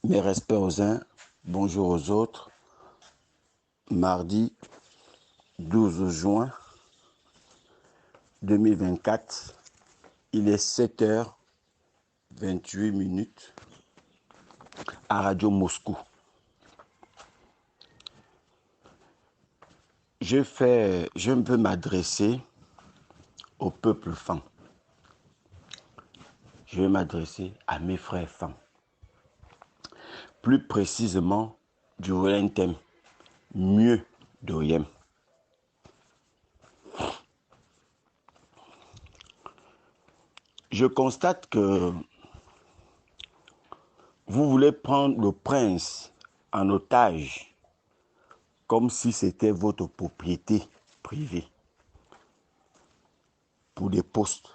Mes respects aux uns, bonjour aux autres. Mardi 12 juin 2024, il est 7h28 à Radio Moscou. Je veux m'adresser au peuple fan. Je vais m'adresser à mes frères fans. Plus précisément du Wellington, mieux d'Oyem. Je constate que vous voulez prendre le prince en otage comme si c'était votre propriété privée pour des postes.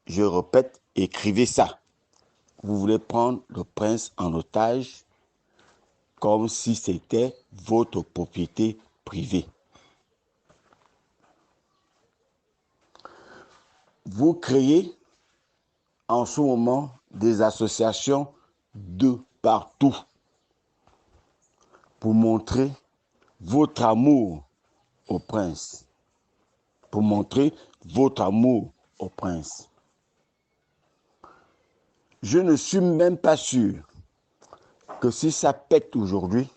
Je répète, écrivez ça. Vous voulez prendre le prince en otage comme si c'était votre propriété privée. Vous créez en ce moment des associations de partout pour montrer votre amour au prince. Pour montrer votre amour au prince. Je ne suis même pas sûr que si ça pète aujourd'hui,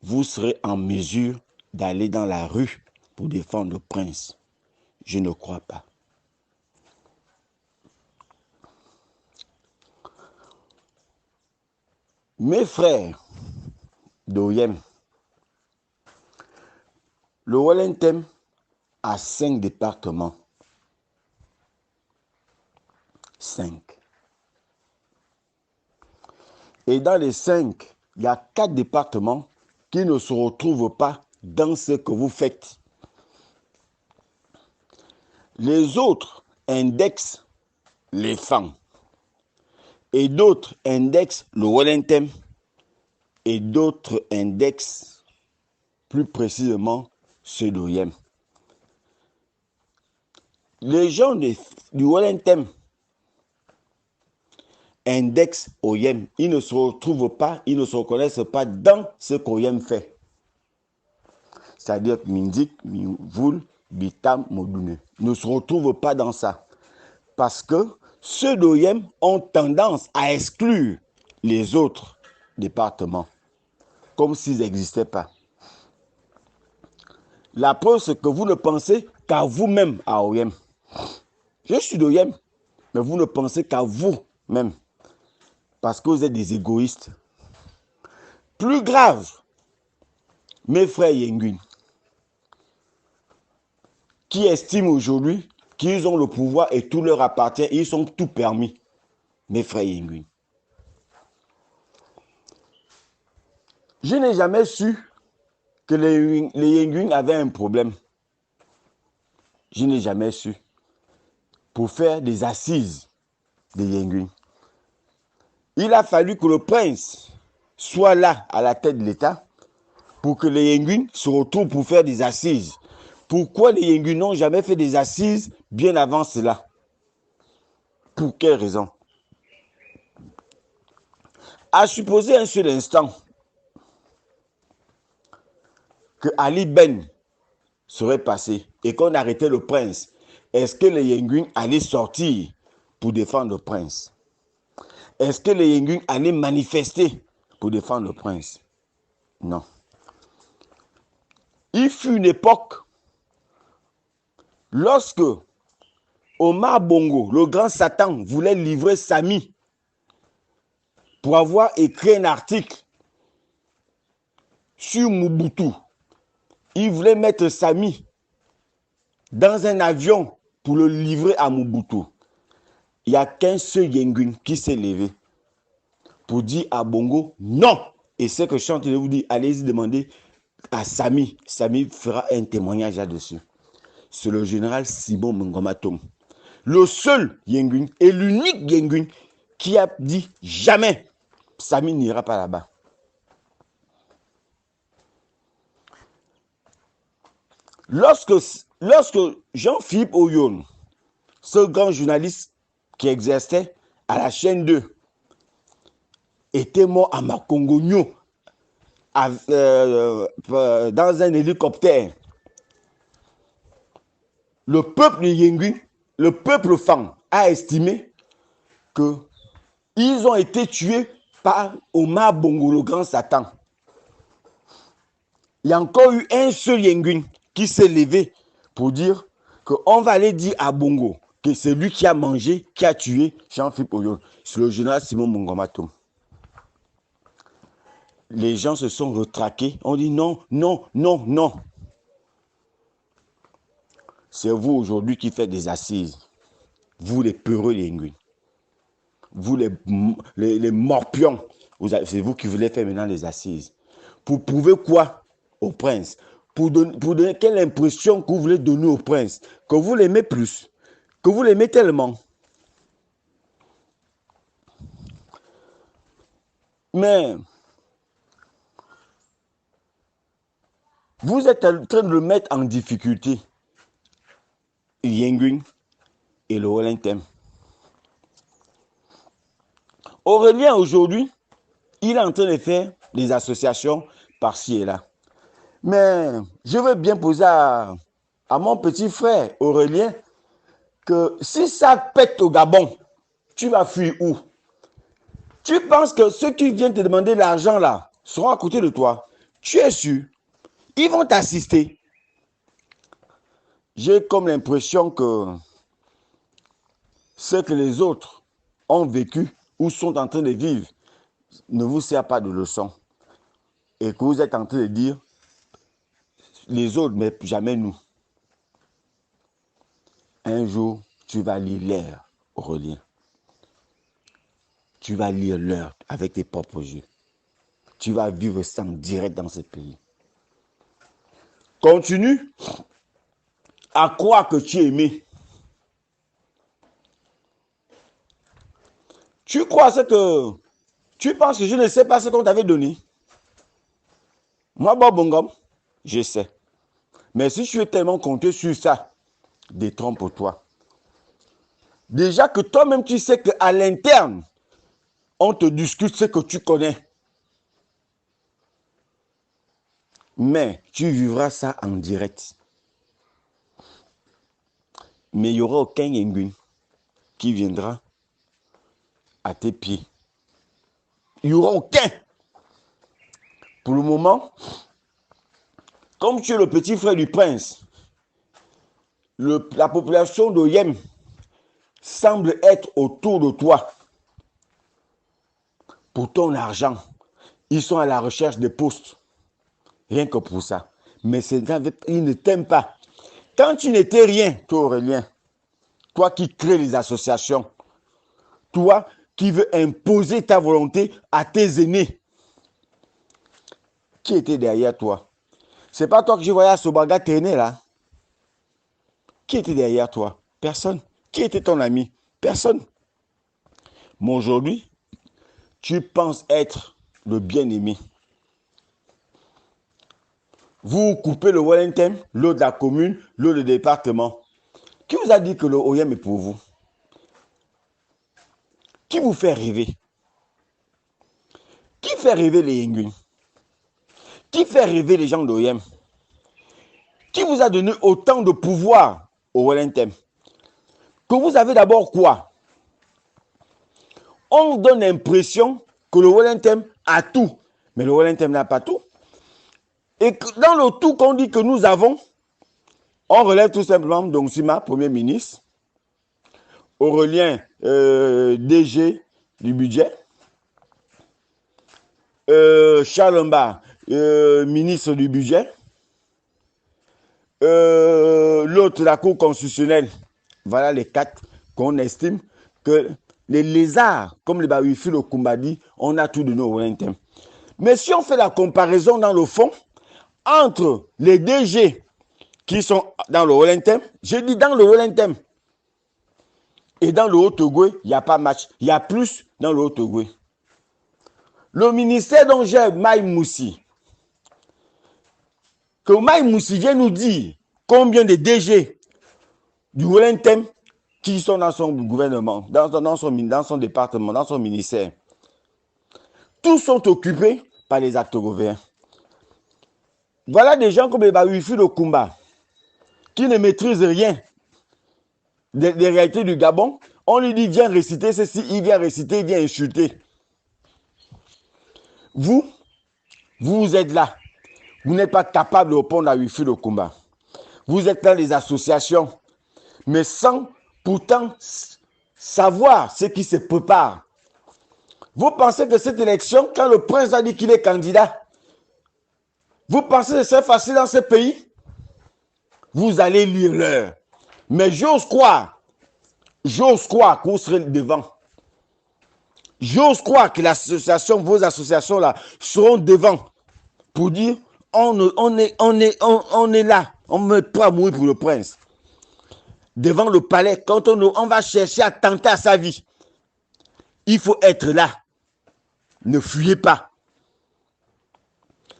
vous serez en mesure d'aller dans la rue pour défendre le prince. Je ne crois pas. Mes frères d'Oyem, le Wellington a 5 départements. 5. Et dans les 5, il y a 4 départements qui ne se retrouvent pas dans ce que vous faites. Les autres indexent les femmes. Et d'autres indexent le Wellington. Et d'autres indexent plus précisément ceux d'Oyem. Les gens du Wellington indexent Oyem. Ils ne se retrouvent pas, ils ne se reconnaissent pas dans ce qu'Oyem fait. C'est-à-dire Mindik, Mivul, Bitam, Modune. Ne se retrouvent pas dans ça. Parce que ceux d'Oyem ont tendance à exclure les autres départements. Comme s'ils n'existaient pas. La preuve, c'est que vous ne pensez qu'à vous-même à Oyem. Je suis d'Oyem, mais vous ne pensez qu'à vous-même. Parce que vous êtes des égoïstes. Plus grave, mes frères Yenguin, qui estiment aujourd'hui qu'ils ont le pouvoir et tout leur appartient, ils sont tout permis. Mes frères Yenguin. Je n'ai jamais su que les Yenguin avaient un problème. Je n'ai jamais su. Pour faire des assises des Yenguin. Il a fallu que le prince soit là à la tête de l'État pour que les Yenguin se retrouvent pour faire des assises. Pourquoi les Yenguin n'ont jamais fait des assises bien avant cela? Pour quelle raison? À supposer un seul instant que Ali Ben serait passé et qu'on arrêtait le prince, est-ce que les Yenguin allaient sortir pour défendre le prince? Est-ce que les Yenguin allaient manifester pour défendre le prince? Non. Il fut une époque lorsque Omar Bongo, le grand Satan, voulait livrer Sami pour avoir écrit un article sur Mobutu. Il voulait mettre Sami dans un avion pour le livrer à Mobutu. Il n'y a qu'un seul Yenguin qui s'est levé pour dire à Bongo non. Et ce que je suis en train de vous dire, allez-y demander à Sami. Sami fera un témoignage là-dessus. C'est le général Simon Mngomatoum. Le seul Yenguin et l'unique Yenguin qui a dit jamais Sami n'ira pas là-bas. Lorsque Jean-Philippe Oyon, ce grand journaliste qui exerçait à la chaîne 2, était mort à Makongogno dans un hélicoptère. Le peuple de Yengun, le peuple Fang, a estimé qu'ils ont été tués par Omar Bongo, le grand Satan. Il y a encore eu un seul Yengun qui s'est levé pour dire qu'on va aller dire à Bongo que c'est lui qui a mangé, qui a tué Jean-Philippe Oyo. C'est le général Simon Mongomato. Les gens se sont retraqués. On dit non, non, non, non. C'est vous aujourd'hui qui faites des assises. Vous les peureux les Yengun. Vous les morpions. C'est vous qui voulez faire maintenant les assises. Pour prouver quoi au prince? Pour donner quelle impression que vous voulez donner au prince? Que vous l'aimez plus? Que vous l'aimez tellement? Mais vous êtes en train de le mettre en difficulté. Yengun et le Wellington. Aurélien, aujourd'hui, il est en train de faire des associations par-ci et là. Mais je veux bien poser à mon petit frère Aurélien que si ça pète au Gabon, tu vas fuir où? Tu penses que ceux qui viennent te demander l'argent là seront à côté de toi? Tu es sûr? Ils vont t'assister. J'ai comme l'impression que ce que les autres ont vécu ou sont en train de vivre ne vous sert pas de leçon. Et que vous êtes en train de dire les autres, mais jamais nous. Un jour, tu vas lire l'air, Aurélien. Tu vas lire l'heure avec tes propres yeux. Tu vas vivre ça en direct dans ce pays. Continue à croire que tu es aimé. Tu crois ce que... Tu penses que je ne sais pas ce qu'on t'avait donné? Moi, Bob Bongom, je sais. Mais si tu es tellement compté sur ça, détrompe-toi. Déjà que toi-même, tu sais qu'à l'interne, on te discute ce que tu connais. Mais tu vivras ça en direct. Mais il n'y aura aucun Yengun qui viendra à tes pieds. Il n'y aura aucun. Pour le moment, comme tu es le petit frère du prince, la population d'Oyem semble être autour de toi pour ton argent. Ils sont à la recherche de postes. Rien que pour ça. Mais ils ne t'aiment pas. Quand tu n'étais rien, toi Aurélien, toi qui crées les associations, toi qui veux imposer ta volonté à tes aînés, qui était derrière toi? C'est pas toi que je voyais à Sobaga traîner là. Qui était derrière toi? Personne. Qui était ton ami? Personne. Mais aujourd'hui, tu penses être le bien-aimé. Vous coupez le Wellington, l'eau de la commune, l'eau du département. Qui vous a dit que le OIM est pour vous? Qui vous fait rêver? Qui fait rêver les Yengun? Qui fait rêver les gens d'OIM? Qui vous a donné autant de pouvoir au Wellington? Que vous avez d'abord quoi? On donne l'impression que le Wellington a tout. Mais le Wellington n'a pas tout. Et dans le tout qu'on dit que nous avons, on relève tout simplement Dongsima, Premier ministre, Aurélien, DG du budget, Charles, ministre du budget, l'autre, la Cour constitutionnelle. Voilà les quatre qu'on estime que les lézards, comme les Bawifi, le Kumbadi, on a tout de nos Wellington. Mais si on fait la comparaison dans le fond, entre les DG qui sont dans le Wellington, je dis dans le Wellington, et dans le Haut-Ogooué, il n'y a pas match. Il y a plus dans le Haut-Ogooué. Le ministère dont j'ai Maï Moussi, que Maï Moussi vient nous dire combien de DG du Wellington qui sont dans son gouvernement, dans son département, dans son ministère. tous sont occupés par les Actorovéens. Voilà des gens comme les Bawifi de Kumba, qui ne maîtrisent rien des réalités du Gabon. On lui dit, viens réciter ceci, il vient réciter, il vient insulter. Vous êtes là. Vous n'êtes pas capable de répondre à Wifi de Kumba. Vous êtes dans les associations, mais sans pourtant savoir ce qui se prépare. Vous pensez que cette élection, quand le prince a dit qu'il est candidat, vous pensez que c'est facile dans ce pays? Vous allez lire l'heure. Mais j'ose croire que vous serez devant. J'ose croire que l'association, vos associations là, seront devant pour dire on est là, on ne met pas à mourir pour le prince. Devant le palais, quand on va chercher à tenter à sa vie, il faut être là. Ne fuyez pas.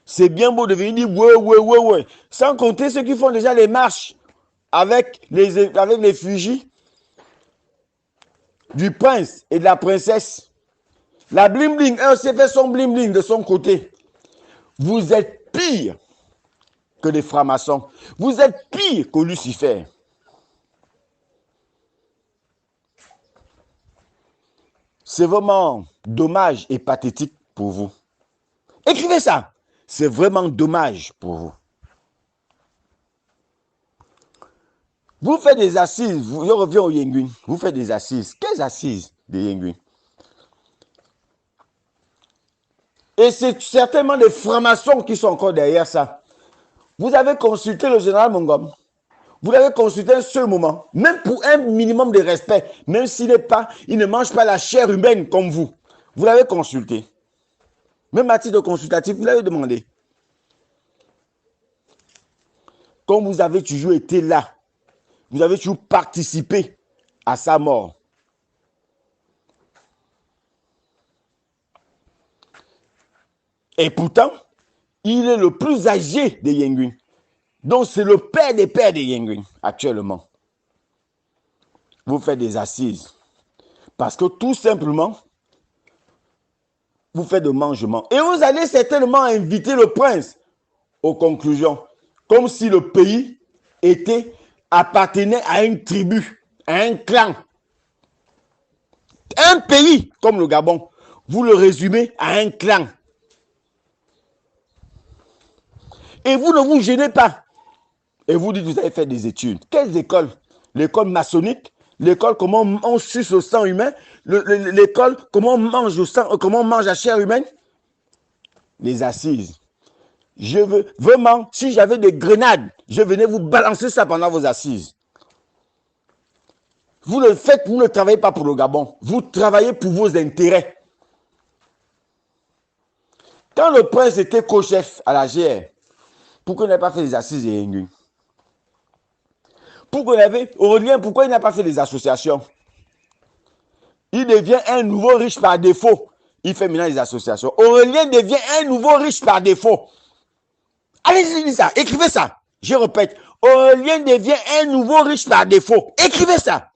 C'est bien beau de venir dire ouais. Sans compter ceux qui font déjà les marches avec les fusils du prince et de la princesse. La bling bling, elle aussi fait son bling bling de son côté. Vous êtes pire que les francs-maçons. Vous êtes pire que Lucifer. C'est vraiment dommage et pathétique pour vous. Écrivez ça. C'est vraiment dommage pour vous. Vous faites des assises. Je reviens au Yenguin. Vous faites des assises. Quelles assises de Yenguin? Et c'est certainement des francs-maçons qui sont encore derrière ça. Vous avez consulté le général Mongom. Vous l'avez consulté un seul moment. Même pour un minimum de respect. Même s'il il ne mange pas la chair humaine comme vous. Vous l'avez consulté. Même à titre consultatif, vous l'avez demandé. Comme vous avez toujours été là, vous avez toujours participé à sa mort. Et pourtant, il est le plus âgé des Yenguin. Donc c'est le père des pères des Yenguin actuellement. Vous faites des assises. Parce que tout simplement, vous faites de mangement. Et vous allez certainement inviter le prince aux conclusions. Comme si le pays appartenait à une tribu, à un clan. Un pays comme le Gabon, vous le résumez à un clan. Et vous ne vous gênez pas. Et vous dites que vous avez fait des études. Quelles écoles? L'école maçonnique, l'école comment on suce le sang humain, l'école comment on mange le sang, comment on mange la chair humaine. Les assises. Je veux vraiment, si j'avais des grenades, je venais vous balancer ça pendant vos assises. Vous le faites, vous ne travaillez pas pour le Gabon. Vous travaillez pour vos intérêts. Quand le prince était co-chef à la GR, pourquoi il n'a pas fait les assises de Yenguin? Pourquoi il n'a pas fait les associations? Il devient un nouveau riche par défaut. Il fait maintenant les associations. Aurélien devient un nouveau riche par défaut. Allez-y, lisez ça, écrivez ça. Je répète, Aurélien devient un nouveau riche par défaut. Écrivez ça.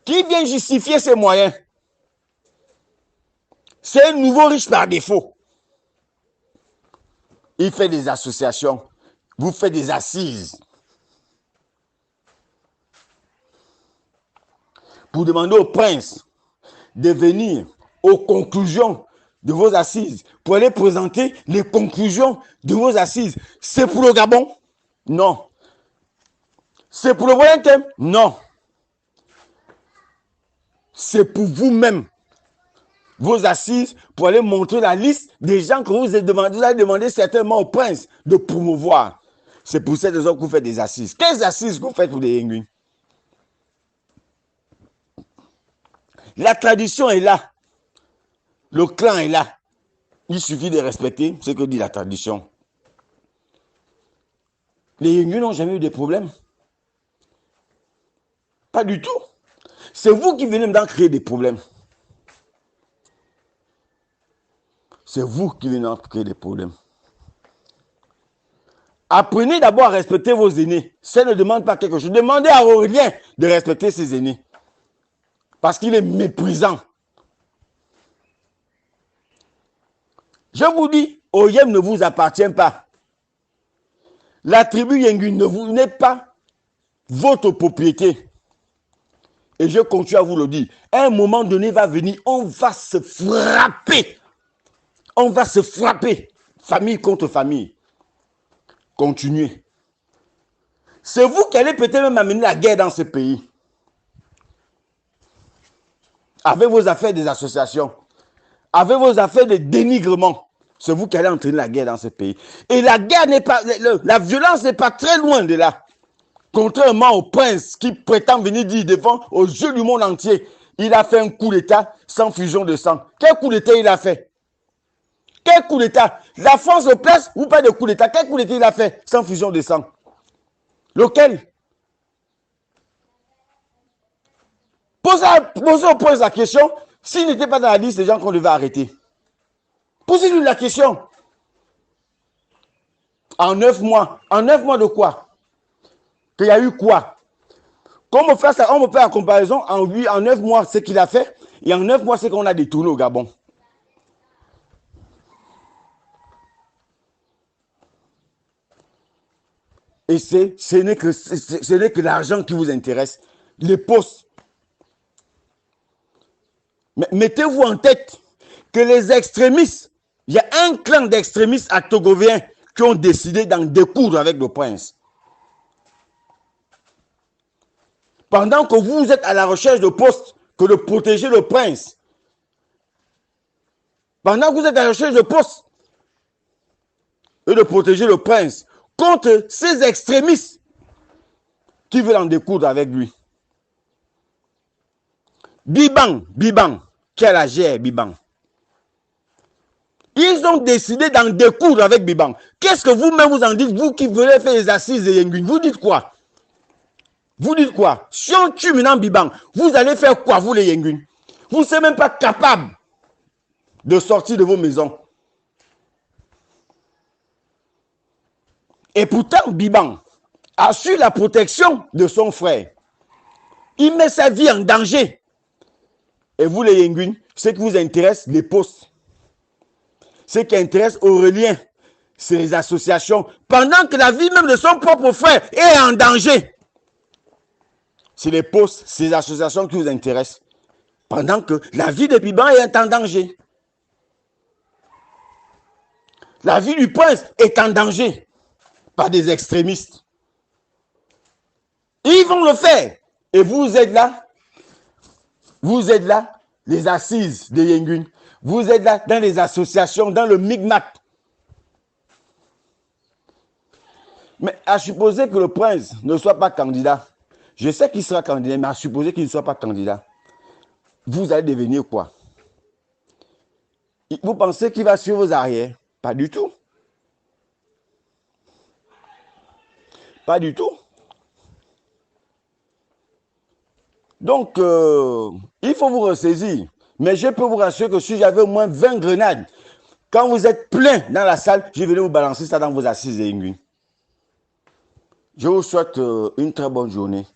Qui vient justifier ses moyens? C'est un nouveau riche par défaut. Il fait des associations. Vous faites des assises. Pour demander au prince de venir aux conclusions de vos assises, pour aller présenter les conclusions de vos assises. C'est pour le Gabon? Non. C'est pour le Voyentem? Non. C'est pour vous-même. Vos assises, pour aller montrer la liste des gens que vous avez demandé. Vous avez demandé certainement au prince de promouvoir. C'est pour cette raison que vous faites des assises. Quelles assises que vous faites pour les Yenguin? La tradition est là. Le clan est là. Il suffit de respecter ce que dit la tradition. Les Yenguin n'ont jamais eu de problème. Pas du tout. C'est vous qui venez d'en créer des problèmes. C'est vous qui venez d'en créer des problèmes. Apprenez d'abord à respecter vos aînés. Ça ne demande pas quelque chose. Demandez à Aurélien de respecter ses aînés. Parce qu'il est méprisant. Je vous dis, Oyem ne vous appartient pas. La tribu Yengun n'est pas votre propriété. Et je continue à vous le dire. À un moment donné va venir, on va se frapper. On va se frapper. Famille contre famille. Continuez. C'est vous qui allez peut-être même amener la guerre dans ce pays. Avec vos affaires des associations. Avec vos affaires de dénigrement. C'est vous qui allez entraîner la guerre dans ce pays. Et la guerre n'est pas... La violence n'est pas très loin de là. Contrairement au prince qui prétend venir dire devant aux yeux du monde entier, il a fait un coup d'État sans fusion de sang. Quel coup d'État il a fait? Quel coup d'État? La France au place ou pas de coup d'État? Quel coup d'État il a fait sans fusion de sang? Lequel? Posez au prince la question, s'il n'était pas dans la liste des gens qu'on devait arrêter. Posez-lui la question. En 9 mois. En 9 mois de quoi? Qu'il y a eu quoi? Qu'on me fasse, on me fait la comparaison en 9 mois ce qu'il a fait et en 9 mois ce qu'on a détourné au Gabon. Et ce n'est que l'argent qui vous intéresse. Les postes. Mais mettez-vous en tête que les extrémistes, il y a un clan d'extrémistes à Togoviens qui ont décidé d'en découdre avec le prince. Pendant que vous êtes à la recherche de postes que de protéger le prince. Pendant que vous êtes à la recherche de postes et de protéger le prince contre ces extrémistes qui veulent en découdre avec lui. Biban, qui a la gère, Biban. Ils ont décidé d'en découdre avec Biban. Qu'est-ce que vous-même vous en dites, vous qui voulez faire les assises de Yengun? Vous dites quoi? Vous dites quoi? Si on tue maintenant Biban, vous allez faire quoi, vous les Yengun? Vous ne serez même pas capable de sortir de vos maisons. Et pourtant, Biban assure la protection de son frère. Il met sa vie en danger. Et vous, les Yengun, ce qui vous intéresse, les postes. Ce qui intéresse Aurélien, c'est les associations. Pendant que la vie même de son propre frère est en danger. C'est les postes, ces associations qui vous intéressent. Pendant que la vie de Biban est en danger. La vie du prince est en danger par des extrémistes. Ils vont le faire. Et vous êtes là. Vous êtes là, les assises de Yengun. Vous êtes là dans les associations, dans le micmac. Mais à supposer que le prince ne soit pas candidat, je sais qu'il sera candidat, mais à supposer qu'il ne soit pas candidat, vous allez devenir quoi? Vous pensez qu'il va suivre vos arrières? Pas du tout. Pas du tout. Donc, il faut vous ressaisir. Mais je peux vous rassurer que si j'avais au moins 20 grenades, quand vous êtes plein dans la salle, je vais vous balancer ça dans vos assises de Yengun. Je vous souhaite une très bonne journée.